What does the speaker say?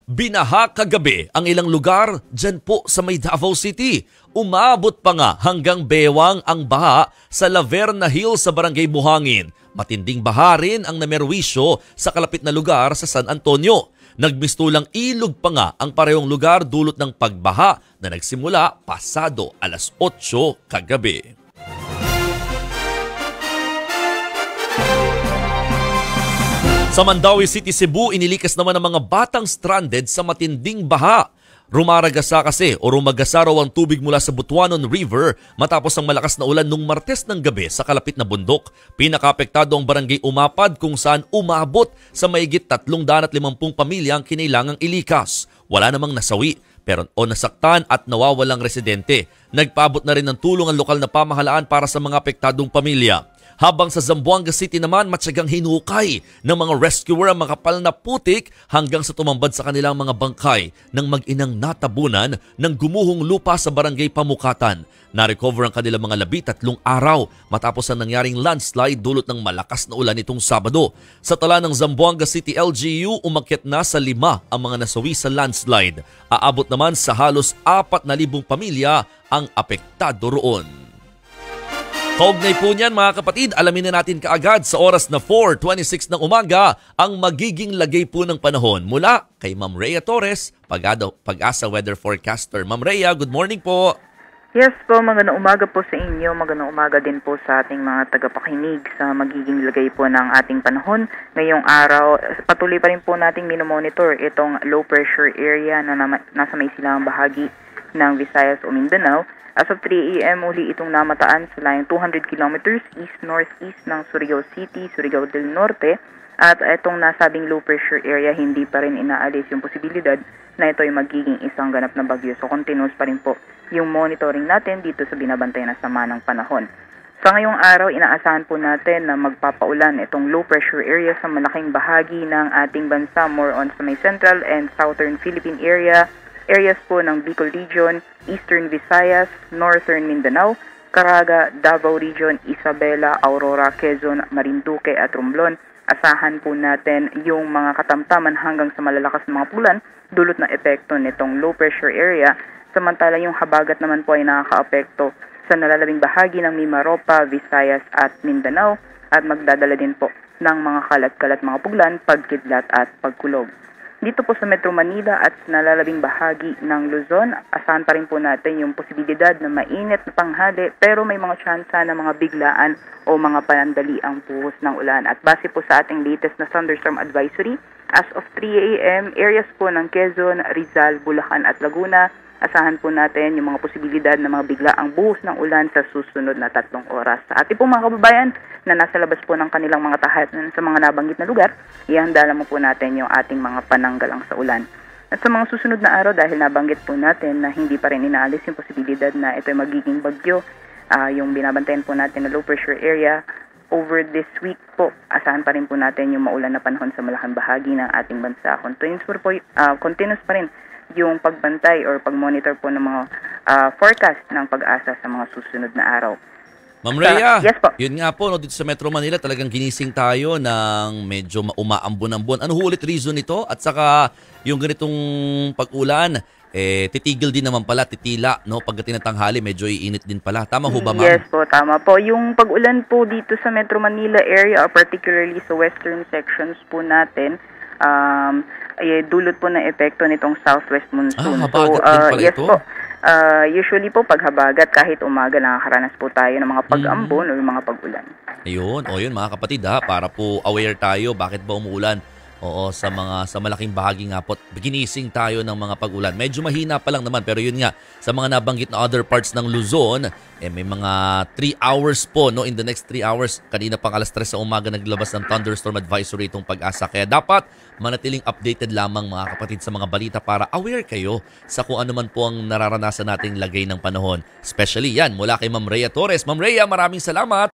Binaha kagabi ang ilang lugar dyan po sa may Davao City. Umabot pa nga hanggang bewang ang baha sa Laverna Hill sa Barangay Buhangin. Matinding baha rin ang namerwisyo sa kalapit na lugar sa San Antonio. Nagmistulang ilog pa nga ang parehong lugar dulot ng pagbaha na nagsimula pasado alas 8 kagabi. Sa Mandaue City, Cebu, inilikas naman ang mga batang stranded sa matinding baha. Rumaragasa kasi o rumagasa raw ang tubig mula sa Butuanon River matapos ang malakas na ulan nung Martes ng gabi sa kalapit na bundok. Pinakaapektado ang barangay Umapad kung saan umabot sa mahigit 350 pamilya ang kinailangang ilikas. Wala namang nasawi pero nasaktan at nawawalang residente. Nagpaabot na rin ng tulong ang lokal na pamahalaan para sa mga apektadong pamilya. Habang sa Zamboanga City naman, matyagang hinukay ng mga rescuer ang makapal na putik hanggang sa tumambad sa kanilang mga bangkay ng mag-inang natabunan ng gumuhong lupa sa barangay Pamukatan. Na-recover ang kanilang mga labi 3 araw matapos ang nangyaring landslide dulot ng malakas na ulan nitong Sabado. Sa tala ng Zamboanga City LGU, umakyat na sa 5 ang mga nasawi sa landslide. Aabot naman sa halos 4,000 pamilya ang apektado roon. Kaugnay po niyan mga kapatid, alamin na natin kaagad sa oras na 4:26 ng umaga ang magiging lagay po ng panahon mula kay Ma'am Rhea Torres, Pag-asa Weather Forecaster. Ma'am Rhea, good morning po. Yes po, magandang umaga po sa inyo. Magandang umaga din po sa ating mga tagapakinig sa magiging lagay po ng ating panahon. Ngayong araw, patuloy pa rin po nating minomonitor itong low pressure area na nasa may silangang bahagi ng Visayas o Mindanao. As of 3 a.m. muli itong namataan sa layong 200 kilometers east-northeast ng Surigao City, Surigao del Norte. At itong nasabing low pressure area, hindi pa rin inaalis yung posibilidad na ito ay magiging isang ganap na bagyo. So continuous pa rin po yung monitoring natin dito sa binabantay na sama ng panahon. Sa ngayong araw, inaasahan po natin na magpapaulan itong low pressure area sa malaking bahagi ng ating bansa, more on sa may central and southern Philippine area. Areas po ng Bicol Region, Eastern Visayas, Northern Mindanao, Caraga, Davao Region, Isabela, Aurora, Quezon, Marinduque at Romblon. Asahan po natin yung mga katamtaman hanggang sa malalakas na mga pulan dulot ng epekto nitong low pressure area. Samantala yung habagat naman po ay nakakaapekto sa nalalabing bahagi ng Mimaropa, Visayas at Mindanao at magdadala din po ng mga kalat-kalat mga puglan, pagkidlat at pagkulog. Dito po sa Metro Manila at nalalabing bahagi ng Luzon, asahan pa rin po natin yung posibilidad na mainit na tanghali pero may mga tsansa na mga biglaan o mga panandali ang buhos ng ulan. At base po sa ating latest na thunderstorm advisory, as of 3 a.m., areas po ng Quezon, Rizal, Bulacan at Laguna, asahan po natin yung mga posibilidad na mga biglaang buhos ng ulan sa susunod na 3 oras. Sa ating po mga kababayan na nasa labas po ng kanilang mga tahanan sa mga nabanggit na lugar, ihanda lamang po natin yung ating mga pananggalang sa ulan. At sa mga susunod na araw, dahil nabanggit po natin na hindi pa rin inaalis yung posibilidad na ito ay magiging bagyo, yung binabantayan po natin na low pressure area, over this week po, asahan pa rin po natin yung maulan na panahon sa malaking bahagi ng ating bansa. Continuous pa rin yung pagbantay or pagmonitor po ng mga forecast ng pag-asa sa mga susunod na araw. Ma'am Rhea, yes po. Yun nga po, no, dito sa Metro Manila talagang ginising tayo ng medyo umaambon-ambon. Ano ulit reason nito? At saka yung ganitong pag-ulan, titigil din naman pala, titila, no? Pagdating ng tanghali, medyo iinit din pala. Tama ho ba, ma'am? Yes po, tama po. Yung pag-ulan po dito sa Metro Manila area, or particularly sa western sections po natin, dulot po ng epekto nitong southwest monsoon. Habagat din pala yes ito? Po. Usually po pag habagat, kahit umaga nakakaranas po tayo ng mga pag-ambon o mga pag-ulan. Ayun, yun mga kapatid para po aware tayo bakit ba umuulan. Oo, sa malaking bahagi nga po, ginising tayo ng mga pag-ulan. Medyo mahina pa lang naman pero yun nga, sa mga nabanggit na other parts ng Luzon, may mga 3 hours po, no, in the next 3 hours. Kanina pang alas 3 sa umaga naglabas ng thunderstorm advisory itong Pag-asa. Kaya dapat manatiling updated lamang mga kapatid sa mga balita para aware kayo sa kung ano man po ang nararanasan nating lagay ng panahon. Especially yan, mula kay Ma'am Rhea Torres. Ma'am Rhea, maraming salamat!